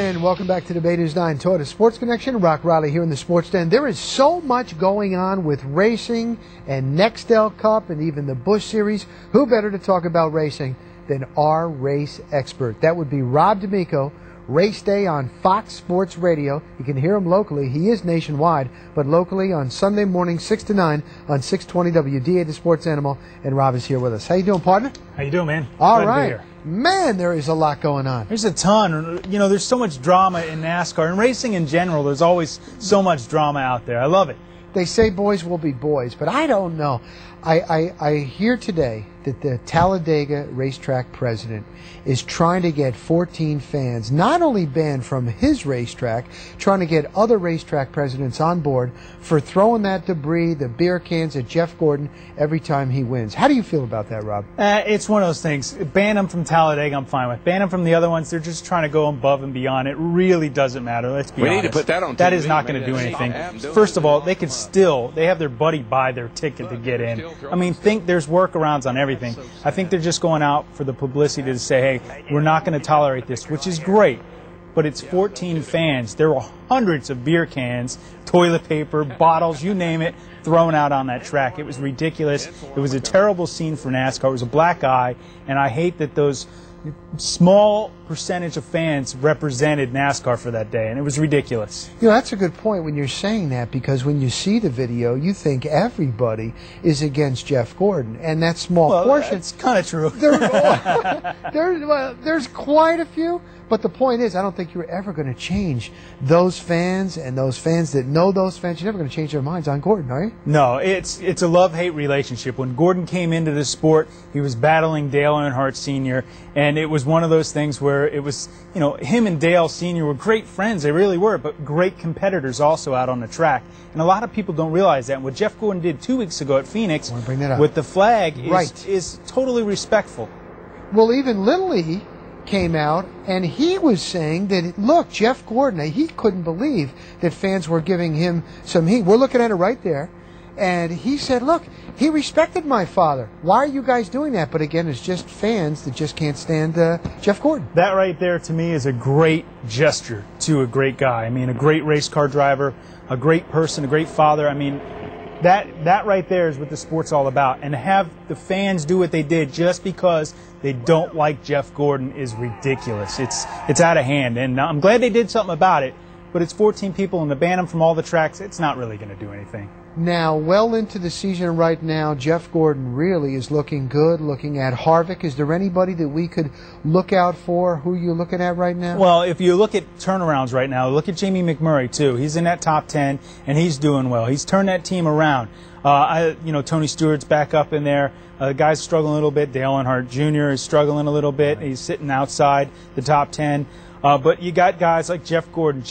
And welcome back to the Bay News 9 Toyota Sports Connection. Rock Riley here in the Sports Den. There is so much going on with racing and Nextel Cup and even the Busch Series. Who better to talk about racing than our race expert? That would be Rob D'Amico. Race day on Fox Sports Radio. You can hear him locally. He is nationwide, but locally on Sunday morning, 6 to 9 on 620 WDA, the Sports Animal. And Rob is here with us. How you doing, partner? How you doing, man? All Glad right. to be here. Man, there is a lot going on. There's a ton. You know, there's so much drama in NASCAR. And racing in general, there's always so much drama out there. I love it. They say boys will be boys, but I don't know. I hear today that the Talladega racetrack president is trying to get 14 fans not only banned from his racetrack, trying to get other racetrack presidents on board for throwing that debris, the beer cans at Jeff Gordon every time he wins. How do you feel about that, Rob? It's one of those things. Ban them from Talladega, I'm fine with. Ban them from the other ones. They're just trying to go above and beyond. It really doesn't matter. Let's be honest. We need to put that on TV. That is not going to do anything. First of all, they can still, they have their buddy buy their ticket to get in. I mean, there's workarounds on everything. I think they're just going out for the publicity to say, hey, we're not going to tolerate this, which is great. But it's 14 fans. There were hundreds of beer cans, toilet paper, bottles, you name it, thrown out on that track. It was ridiculous. It was a terrible scene for NASCAR. It was a black eye, and I hate that those small percentage of fans represented NASCAR for that day, and it was ridiculous. You know, that's a good point when you're saying that, because when you see the video, you think everybody is against Jeff Gordon, and that small portion. It's kind of true. There's quite a few, but the point is, I don't think you're ever going to change those fans and those fans that know those fans. You're never going to change their minds on Gordon, are you? No, it's a love-hate relationship. When Gordon came into the sport, he was battling Dale Earnhardt Sr., and it was one of those things where it was, you know, him and Dale Sr. were great friends. They really were, but great competitors also out on the track. And a lot of people don't realize that. And what Jeff Gordon did 2 weeks ago at Phoenix with the flag is totally respectful. Well, even Little League came out, and he was saying that, look, Jeff Gordon, he couldn't believe that fans were giving him some heat. We're looking at it right there. And he said, look, he respected my father. Why are you guys doing that? But again, it's just fans that just can't stand Jeff Gordon. That right there, to me, is a great gesture to a great guy. I mean, a great race car driver, a great person, a great father. I mean, that right there is what the sport's all about. And to have the fans do what they did just because they don't like Jeff Gordon is ridiculous. It's out of hand. And I'm glad they did something about it. But it's 14 people, and to ban them from all the tracks, it's not really going to do anything. Now, well into the season right now, Jeff Gordon really is looking good, looking at Harvick. Is there anybody that we could look out for? Who are you looking at right now? Well, if you look at turnarounds right now, look at Jamie McMurray, too. He's in that top 10, and he's doing well. He's turned that team around. Tony Stewart's back up in there. The guy's struggling a little bit. Dale Earnhardt Jr. is struggling a little bit. He's sitting outside the top 10. But you got guys like Jeff Gordon.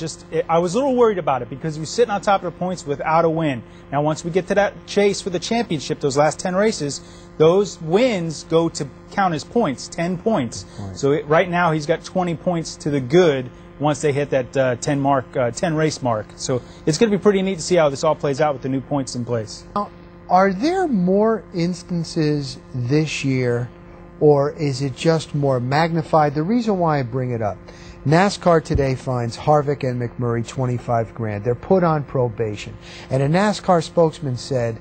I was a little worried about it because he was sitting on top of the points without a win. Now, once we get to that chase for the championship, those last 10 races, those wins go to count as points, 10 points. So right now he's got 20 points to the good once they hit that 10 race mark. So it's going to be pretty neat to see how this all plays out with the new points in place. Now, are there more instances this year, or is it just more magnified? The reason why I bring it up, NASCAR today fines Harvick and McMurray $25 grand. They're put on probation. And a NASCAR spokesman said,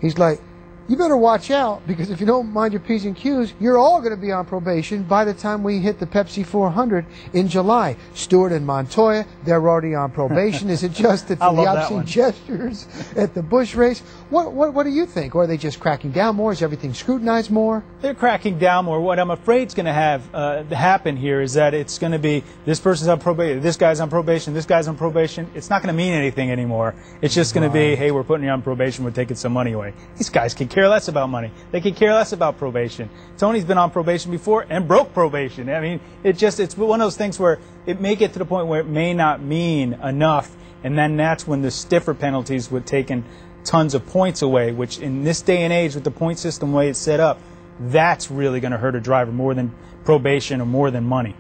he's like, you better watch out, because if you don't mind your P's and Q's, you're all going to be on probation by the time we hit the Pepsi 400 in July. Stewart and Montoya, they're already on probation. Is it just that the obscene gestures at the Busch race? What do you think? Or are they just cracking down more? Is everything scrutinized more? They're cracking down more. What I'm afraid is going to have happen here is that it's going to be this person's on probation, this guy's on probation, this guy's on probation. It's not going to mean anything anymore. It's just going to be, hey, we're putting you on probation, we're taking some money away. These guys can care less about money. They can care less about probation. Tony's been on probation before and broke probation. I mean, it's one of those things where it may get to the point where it may not mean enough, and then that's when the stiffer penalties would taking tons of points away, which in this day and age with the point system the way it's set up, that's really going to hurt a driver more than probation or more than money.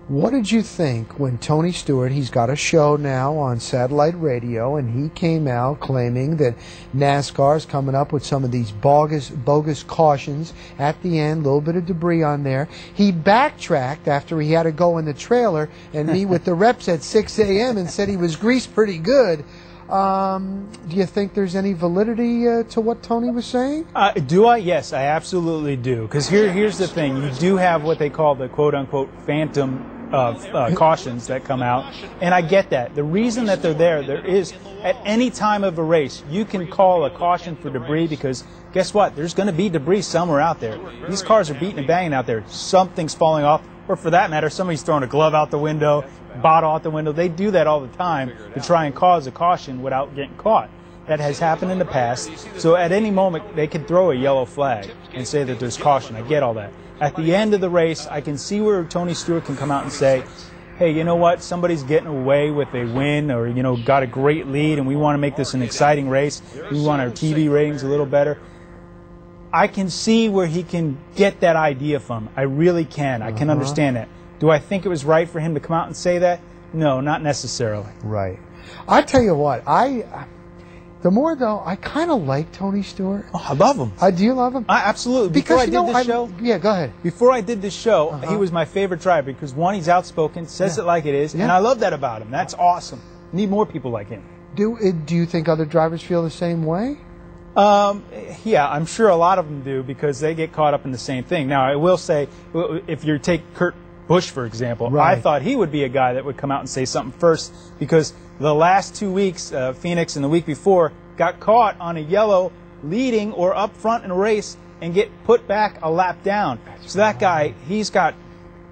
What did you think when Tony Stewart, he's got a show now on satellite radio, and he came out claiming that NASCAR is coming up with some of these bogus cautions at the end, a little bit of debris on there. He backtracked after he had to go in the trailer and meet with the reps at 6 a.m. and said he was greased pretty good. Do you think there's any validity to what Tony was saying? Do I? Yes, I absolutely do. Because here's the thing. You do have what they call the quote-unquote phantom cautions that come out, and I get that. The reason that they're there is at any time of a race, you can call a caution for debris because guess what? There's going to be debris somewhere out there. These cars are beating and banging out there. Something's falling off, or for that matter, somebody's throwing a glove out the window, bottle out the window. They do that all the time to try and cause a caution without getting caught. That has happened in the past. So at any moment, they could throw a yellow flag and say that there's caution. I get all that. At the end of the race, I can see where Tony Stewart can come out and say, hey, you know what, somebody's getting away with a win or, you know, got a great lead and we want to make this an exciting race. We want our TV ratings a little better. I can see where he can get that idea from. I really can. I can understand that. Do I think it was right for him to come out and say that? No, not necessarily. Right. I tell you what, the more though, I kind of like Tony Stewart. Oh, I love him. Do you love him? Absolutely. Because Before I did this show, yeah, go ahead. Before I did this show, he was my favorite driver because one, he's outspoken, says it like it is, and I love that about him. That's awesome. Need more people like him. Do you think other drivers feel the same way? Yeah, I'm sure a lot of them do because they get caught up in the same thing. Now, I will say, if you take Kurt Busch, for example, I thought he would be a guy that would come out and say something first because the last 2 weeks, Phoenix and the week before, got caught on a yellow leading or up front in a race and get put back a lap down. So that guy, he's got,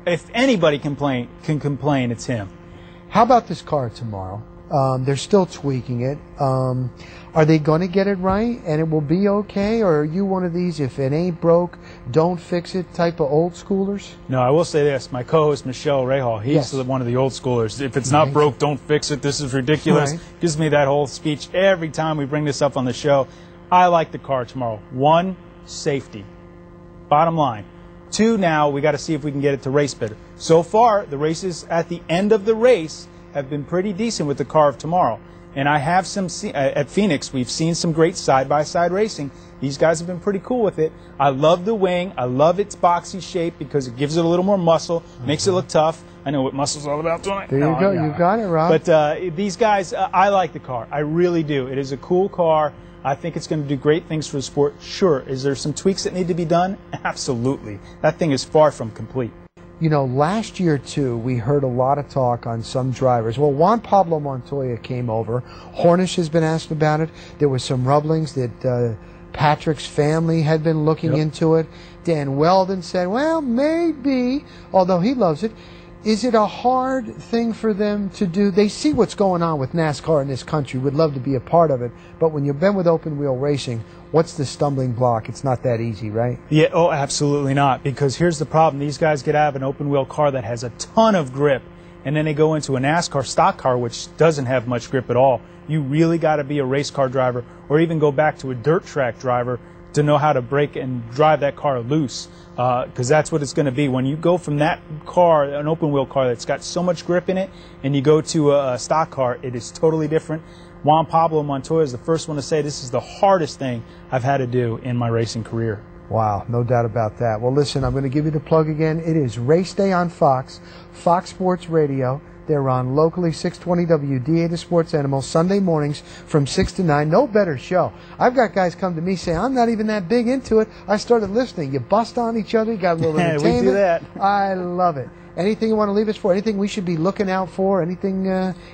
if anybody can complain, it's him. How about this car tomorrow? They're still tweaking it. Are they going to get it right and it will be okay? Or are you one of these, if it ain't broke, don't fix it type of old schoolers? No, I will say this. My co-host, Michelle Rahal, he's one of the old schoolers. If it's not broke, don't fix it. This is ridiculous. Gives me that whole speech every time we bring this up on the show. I like the car tomorrow. 1, safety. Bottom line. 2, now we got to see if we can get it to race better. So far, the races at the end of the race have been pretty decent with the car of tomorrow. And I have some, at Phoenix, we've seen some great side-by-side racing. These guys have been pretty cool with it. I love the wing. I love its boxy shape because it gives it a little more muscle, makes it look tough. I know what muscle's all about, don't I? There you go. You got it, Rob. But these guys, I like the car. I really do. It is a cool car. I think it's going to do great things for the sport. Sure. Is there some tweaks that need to be done? Absolutely. That thing is far from complete. You know, last year, too, we heard a lot of talk on some drivers. Well, Juan Pablo Montoya came over. Hornish has been asked about it. There was some rumblings that Patrick's family had been looking into it. Dan Weldon said, well, maybe, although he loves it. Is it a hard thing for them to do? They see what's going on with NASCAR in this country, would love to be a part of it. But when you've been with open wheel racing, what's the stumbling block? It's not that easy, right? Yeah, oh, absolutely not. Because here's the problem. These guys get out of an open wheel car that has a ton of grip, and then they go into a NASCAR stock car, which doesn't have much grip at all. You really got to be a race car driver or even go back to a dirt track driver to know how to brake and drive that car loose, because that's what it's going to be. When you go from that car, an open wheel car that's got so much grip in it, and you go to a stock car, it is totally different. Juan Pablo Montoya is the first one to say this is the hardest thing I've had to do in my racing career. Wow, no doubt about that. Well, listen, I'm going to give you the plug again. It is Race Day on Fox, Fox Sports Radio. They're on locally 620 WDA, the Sports Animal, Sunday mornings from 6 to 9. No better show. I've got guys come to me saying, I'm not even that big into it. I started listening. You bust on each other. You got a little entertainment. We do that. I love it. Anything you want to leave us for? Anything we should be looking out for? Anything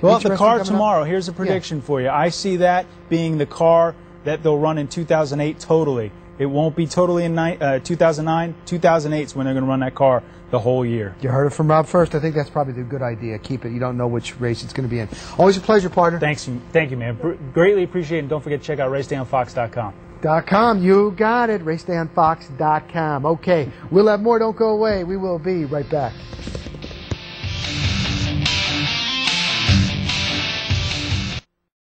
well, the car tomorrow, here's a prediction for you. I see that being the car that they'll run in 2008 totally. It won't be totally in 2009. 2008 is when they're going to run that car the whole year. You heard it from Rob first. I think that's probably the good idea. Keep it. You don't know which race it's going to be in. Always a pleasure, partner. Thank you, man. Greatly appreciate it. And don't forget to check out racedayonfox.com. You got it. racedayonfox.com. Okay, we'll have more. Don't go away. We will be right back.